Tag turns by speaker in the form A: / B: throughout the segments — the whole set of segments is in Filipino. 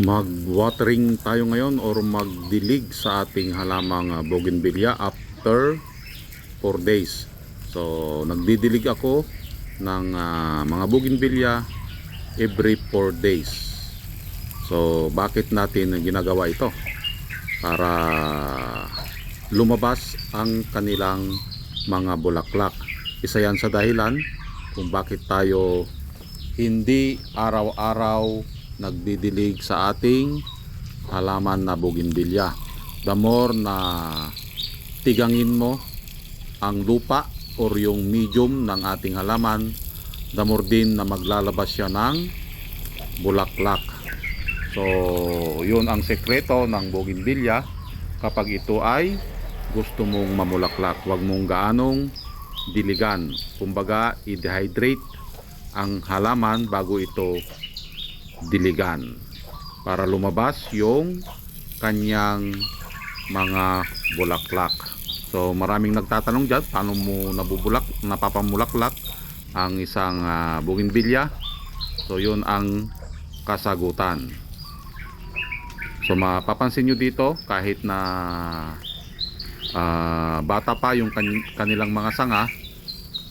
A: Mag-watering tayo ngayon or magdilig sa ating halamang bougainvillea after 4 days. So nagdidilig ako ng mga bougainvillea every 4 days. So bakit natin ginagawa ito? Para lumabas ang kanilang mga bulaklak. Isa yan sa dahilan kung bakit tayo hindi araw-araw nagdidilig sa ating halaman na bougainvillea. The more na tigangin mo ang lupa or yung medium ng ating halaman, the more din na maglalabas siya ng bulaklak. So yun ang sekreto ng bougainvillea. Kapag ito ay gusto mong mamulaklak, huwag mong gaanong diligan. Kumbaga i-dehydrate ang halaman bago ito diligan para lumabas yung kanyang mga bulaklak. So maraming nagtatanong dyan, paano mo napapamulaklak ang isang bougainvillea? So yun ang kasagutan. So mapapansin nyo dito, kahit na bata pa yung kanilang mga sanga,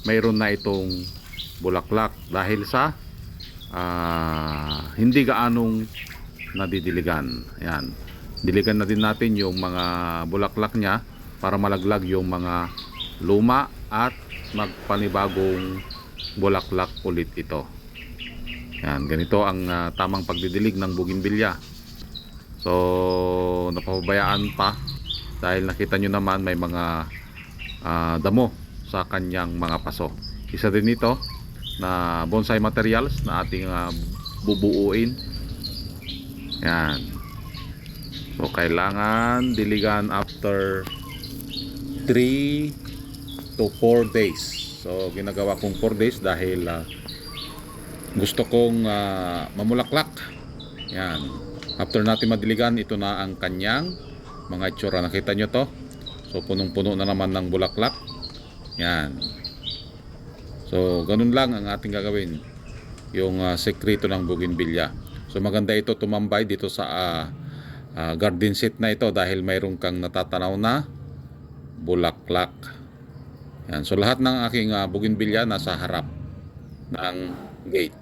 A: mayroon na itong bulaklak dahil sa hindi gaanong nadidiligan. Ayan. Diligan na din natin yung mga bulaklak niya para malaglag yung mga luma at magpanibagong bulaklak ulit ito. Ayan. Ganito ang tamang pagdidilig ng bougainvillea. So napapabayaan pa dahil nakita nyo naman may mga damo sa kanyang mga paso. Isa din ito na bonsai materials na ating bubuuin. Yan. So kailangan diligan after 3 to 4 days. So ginagawa kong 4 days dahil gusto kong mamulaklak. Yan. After natin madiligan, ito na ang kanyang mga itsura. Nakita nyo to? So punong-puno na naman ng bulaklak. Yan. So ganun lang ang ating gagawin, yung sekreto ng bougainvillea. So maganda ito tumambay dito sa garden set na ito dahil mayroon kang natatanaw na bulaklak. Yan. So lahat ng aking bougainvillea nasa harap ng gate.